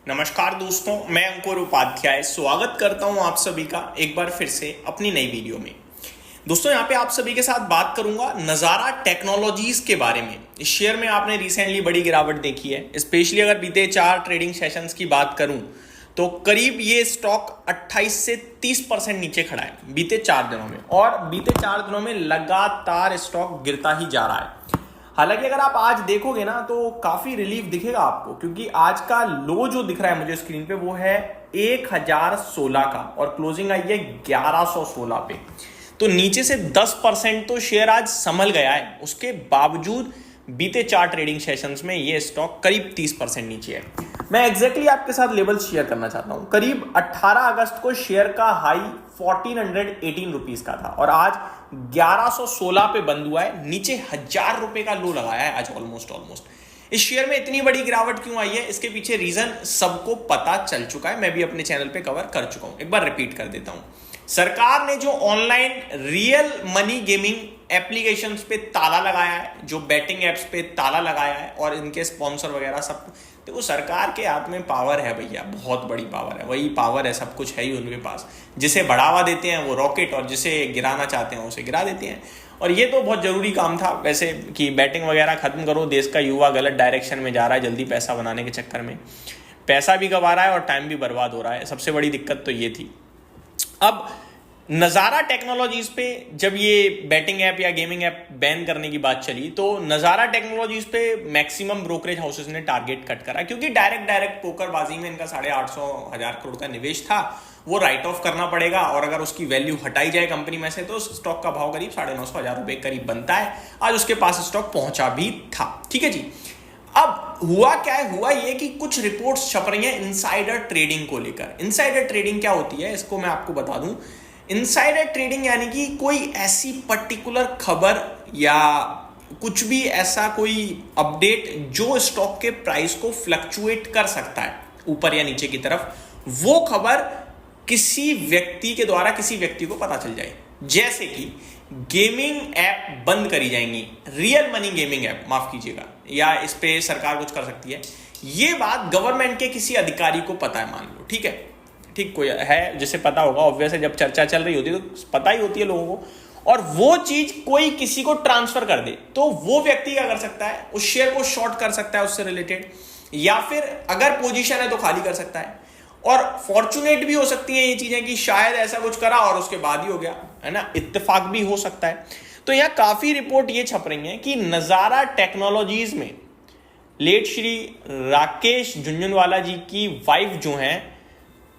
नमस्कार दोस्तों, मैं अंकुर उपाध्याय स्वागत करता हूं आप सभी का एक बार फिर से अपनी नई वीडियो में। दोस्तों यहां पे आप सभी के साथ बात करूंगा नज़ारा टेक्नोलॉजीज के बारे में। इस शेयर में आपने रिसेंटली बड़ी गिरावट देखी है, स्पेशली अगर बीते 4 ट्रेडिंग सेशंस की बात करूं तो करीब ये स्टॉक 28 से 30% नीचे खड़ा है बीते 4 दिनों में, और बीते 4 दिनों में लगातार स्टॉक गिरता ही जा रहा है। हालांकि अगर आप आज देखोगे ना तो काफी रिलीफ दिखेगा आपको, क्योंकि आज का लो जो दिख रहा है मुझे स्क्रीन पे वो है 1016 का और क्लोजिंग आई है 1116 पे। तो नीचे से 10% तो शेयर आज संभल गया है। उसके बावजूद बीते 4 ट्रेडिंग सेशंस में ये स्टॉक करीब 30% नीचे है। मैं एग्जैक्टली आपके साथ लेवल शेयर करना चाहता हूं। करीब 18 अगस्त को शेयर का हाई 1418 रुपीज का था और आज 1116 पे बंद हुआ है। नीचे 1000 रुपए का लो लगाया है आज ऑलमोस्ट। इस शेयर में इतनी बड़ी गिरावट क्यों आई है, इसके पीछे रीजन सबको पता चल चुका है। मैं भी अपने चैनल पे कवर कर चुका हूं, एक बार रिपीट कर देता हूं। सरकार ने जो online real money gaming applications पे ताला लगाया है, जो बैटिंग एप्स पे ताला लगाया है और इनके स्पॉन्सर वगैरह सब, देखो सरकार के हाथ में पावर है भैया, बहुत बड़ी पावर है। वही पावर है, सब कुछ है ही उनके पास। जिसे बढ़ावा देते हैं वो रॉकेट, और जिसे गिराना चाहते हैं उसे गिरा देते हैं। और ये तो बहुत जरूरी काम था वैसे कि बैटिंग वगैरह खत्म करो। देश का युवा गलत डायरेक्शन में जा रहा है जल्दी पैसा बनाने के चक्कर में, पैसा भी गंवा रहा है और टाइम भी बर्बाद हो रहा है। सबसे बड़ी दिक्कत तो ये थी। अब नज़ारा टेक्नोलॉजीज पे जब ये बैटिंग ऐप या गेमिंग ऐप बैन करने की बात चली तो नज़ारा टेक्नोलॉजीज पे मैक्सिमम ब्रोकरेज हाउसेस ने टारगेट कट करा, क्योंकि डायरेक्ट पोकरबाजी में इनका 850 करोड़ का निवेश था, वो राइट ऑफ करना पड़ेगा। और अगर उसकी वैल्यू हटाई जाए कंपनी में से तो स्टॉक का भाव करीब 950 रुपए करीब बनता है। आज उसके पास स्टॉक पहुंचा भी था। ठीक है जी। अब हुआ क्या है, हुआ ये कि कुछ रिपोर्ट्स छप रही हैं इनसाइडर ट्रेडिंग को लेकर। इनसाइडर ट्रेडिंग क्या होती है इसको मैं आपको बता दूं। इनसाइडर ट्रेडिंग यानी कि कोई ऐसी पर्टिकुलर खबर या कुछ भी ऐसा कोई अपडेट जो स्टॉक के प्राइस को फ्लक्चुएट कर सकता है ऊपर या नीचे की तरफ, वो खबर किसी व्यक्ति के द्वारा किसी व्यक्ति को पता चल जाए। जैसे कि गेमिंग ऐप बंद करी जाएंगी, रियल मनी गेमिंग ऐप, माफ कीजिएगा, या इस पे सरकार कुछ कर सकती है। ये बात गवर्नमेंट के किसी अधिकारी को पता है, मान लो, ठीक है, ठीक कोई है जिसे पता होगा, ऑब्वियस है, जब चर्चा चल रही होती है तो पता ही होती है लोगों को, और वो चीज कोई किसी को ट्रांसफर कर दे तो वो व्यक्ति क्या कर सकता है, उस शेयर को शॉर्ट कर सकता है उससे रिलेटेड, या फिर अगर पोजीशन है तो खाली कर सकता है। और फॉर्चुनेट भी हो सकती है ये चीजें कि शायद ऐसा कुछ करा और उसके बाद ही हो गया, है ना, इत्तेफाक भी हो सकता है। तो यहां काफी रिपोर्ट ये छप रही है कि नज़ारा टेक्नोलॉजीज में लेट श्री राकेश झुंझुनवाला जी की वाइफ जो है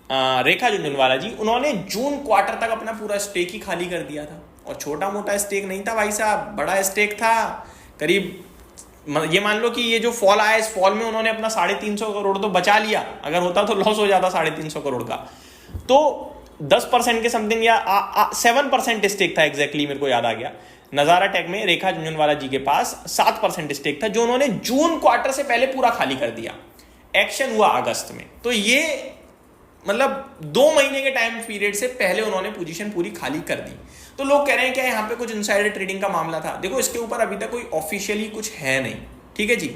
रेखा झुंझुनवाला जी, उन्होंने जून क्वार्टर तक अपना पूरा स्टेक ही खाली कर दिया था। और छोटा मोटा स्टेक नहीं था भाई साहब, बड़ा स्टेक था। करीब ये मान लो कि ये जो फॉल आया, इस फॉल में उन्होंने अपना 350 करोड़ तो बचा लिया। अगर होता तो लॉस हो जाता 350 करोड़ का। तो 10% के समथिंग या 7% स्टेक था, एग्जैक्टली मेरे को याद आ गया। नज़ारा टेक में रेखा झुंझुनवाला जी के पास 7% स्टेक था, जो उन्होंने जून क्वार्टर से पहले पूरा खाली कर दिया। एक्शन हुआ अगस्त में, तो ये मतलब 2 महीने के टाइम पीरियड से पहले उन्होंने पोजीशन पूरी खाली कर दी। तो लोग कह रहे हैं कि यहाँ पे कुछ इनसाइडर ट्रेडिंग का मामला था। देखो इसके ऊपर अभी तक कोई ऑफिशियली कुछ है नहीं, ठीक है जी,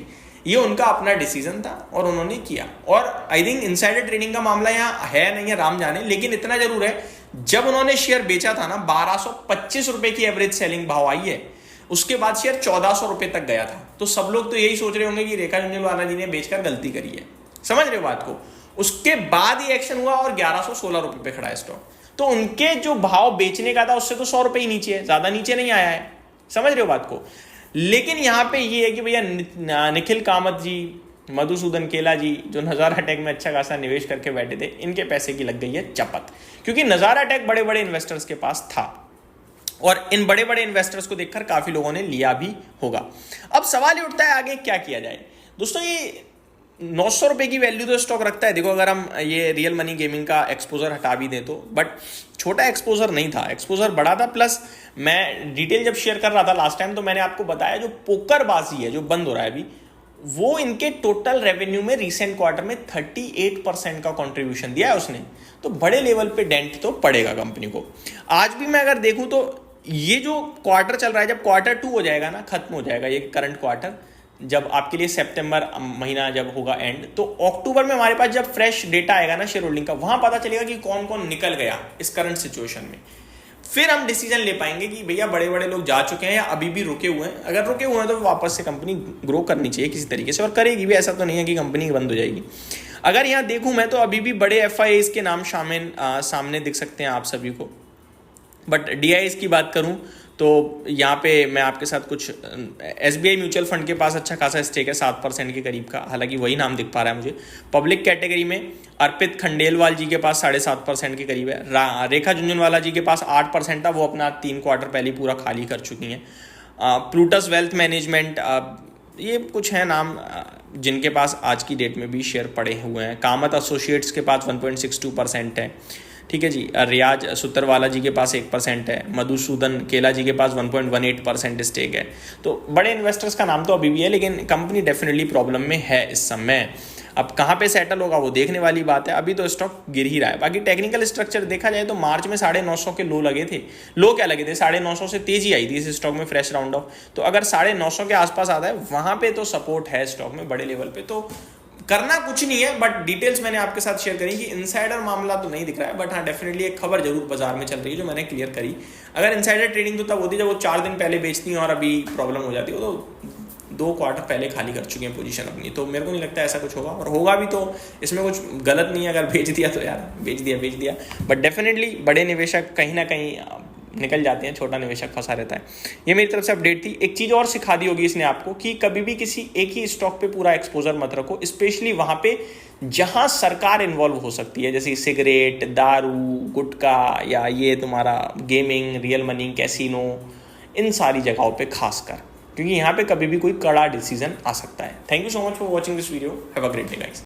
ये उनका अपना डिसीजन था और उन्होंने किया। और आई थिंक इनसाइडर ट्रेडिंग का मामला यहाँ है नहीं है, राम जाने, लेकिन इतना जरूर है जब उन्होंने शेयर बेचा था ना 1225 रुपए की एवरेज सेलिंग भाव आई है, उसके बाद शेयर 1400 रुपए तक गया था। तो सब लोग तो यही सोच रहे होंगे कि रेखा झुंझुनवाला जी ने बेचकर गलती करी है, समझ रहे हो बात को। उसके बाद ही एक्शन हुआ और 1116 रुपए पे खड़ा है स्टॉक। तो उनके जो भाव बेचने का था उससे तो 100 रुपए ही नीचे है, ज्यादा नीचे नहीं आया है, समझ रहे हो बात को। लेकिन यहां पे ये है कि भैया निखिल कामत जी, मधुसूदन केला जी, जो नज़ारा टेक में अच्छा खासा निवेश करके बैठे थे, इनके पैसे की लग गई है चपत, क्योंकि नज़ारा टेक बड़े बड़े इन्वेस्टर्स के पास था और इन बड़े बड़े इन्वेस्टर्स को देखकर काफी लोगों ने लिया भी होगा। अब सवाल ये उठता है आगे क्या किया जाए। दोस्तों ये 900 रुपए की वैल्यू तो स्टॉक रखता है। देखो अगर हम ये रियल मनी गेमिंग का एक्सपोजर हटा भी दें तो, बट छोटा एक्सपोजर नहीं था, एक्सपोजर बड़ा था। प्लस मैं डिटेल जब शेयर कर रहा था लास्ट टाइम तो मैंने आपको बताया जो पोकरबाजी है जो बंद हो रहा है अभी, वो इनके टोटल रेवेन्यू में रिसेंट क्वार्टर में 38% का कंट्रीब्यूशन दिया है उसने। तो बड़े लेवल पे डेंट तो पड़ेगा कंपनी को। आज भी मैं अगर देखूं तो ये जो क्वार्टर चल रहा है, जब Q2 हो जाएगा ना, खत्म हो जाएगा ये करंट क्वार्टर, जब आपके लिए सितंबर महीना जब होगा एंड, तो अक्टूबर में हमारे पास जब फ्रेश डेटा आएगा ना शेयर होल्डिंग का, वहां पता चलेगा कि कौन कौन निकल गया इस करंट सिचुएशन में। फिर हम डिसीजन ले पाएंगे कि भैया बड़े बड़े लोग जा चुके हैं या अभी भी रुके हुए हैं। अगर रुके हुए हैं तो वापस से कंपनी ग्रो करनी चाहिए किसी तरीके से, और करेगी भी, ऐसा तो नहीं है कि कंपनी बंद हो जाएगी। अगर यहाँ देखूं मैं तो अभी भी बड़े FIIs के नाम सामने दिख सकते हैं आप सभी को, बट DIIs की बात करूं तो यहाँ पे मैं आपके साथ कुछ SBI म्यूचुअल फंड के पास अच्छा खासा स्टेक है 7% के करीब का, हालांकि वही नाम दिख पा रहा है मुझे। पब्लिक कैटेगरी में अर्पित खंडेलवाल जी के पास 7.5% के करीब है। रेखा झुंझुनवाला जी के पास 8% था, वो अपना 3 क्वार्टर पहले पूरा खाली कर चुकी हैं। प्लूटस वेल्थ मैनेजमेंट, ये कुछ है नाम जिनके पास आज की डेट में भी शेयर पड़े हुए हैं। कामत एसोसिएट्स के पास 1.62% है, ठीक है जी। रियाज सुतरवाला जी के पास 1% है। मधुसूदन केला जी के पास 1.18% स्टेक है। तो बड़े इन्वेस्टर्स का नाम तो अभी भी है, लेकिन कंपनी डेफिनेटली प्रॉब्लम में है इस समय। अब कहाँ पे सेटल होगा वो देखने वाली बात है, अभी तो स्टॉक गिर ही रहा है। बाकी टेक्निकल स्ट्रक्चर देखा जाए तो मार्च में 950 के लो लगे थे। लो क्या लगे थे, 950 से तेजी आई थी इस स्टॉक में, फ्रेश राउंड ऑफ। तो अगर 950 के आसपास आता है, वहां पे तो सपोर्ट है स्टॉक में बड़े लेवल पे। तो करना कुछ नहीं है, बट डिटेल्स मैंने आपके साथ शेयर करी कि इनसाइडर मामला तो नहीं दिख रहा है, बट हाँ डेफिनेटली एक खबर जरूर बाजार में चल रही है जो मैंने क्लियर करी। अगर इनसाइडर ट्रेडिंग तो तब होती है जब वो 4 दिन पहले बेचती हैं और अभी प्रॉब्लम हो जाती है, तो 2 क्वार्टर पहले खाली कर चुकी हैं पोजीशन अपनी। तो मेरे को नहीं लगता ऐसा कुछ होगा, और होगा भी तो इसमें कुछ गलत नहीं है। अगर बेच दिया तो यार बेच दिया, बट डेफिनेटली बड़े निवेशक कहीं ना कहीं निकल जाते हैं, छोटा निवेशक फंसा रहता है। ये मेरी तरफ से अपडेट थी। एक चीज़ और सिखा दी होगी इसने आपको कि कभी भी किसी एक ही स्टॉक पे पूरा एक्सपोजर मत रखो, स्पेशली वहाँ पे जहाँ सरकार इन्वॉल्व हो सकती है, जैसे सिगरेट, दारू, गुटखा, या ये तुम्हारा गेमिंग, रियल मनी, कैसीनो, इन सारी जगहों पे खासकर, क्योंकि यहाँ पे कभी भी कोई कड़ा डिसीजन आ सकता है। Thank you so much for watching this video. Have a great day guys.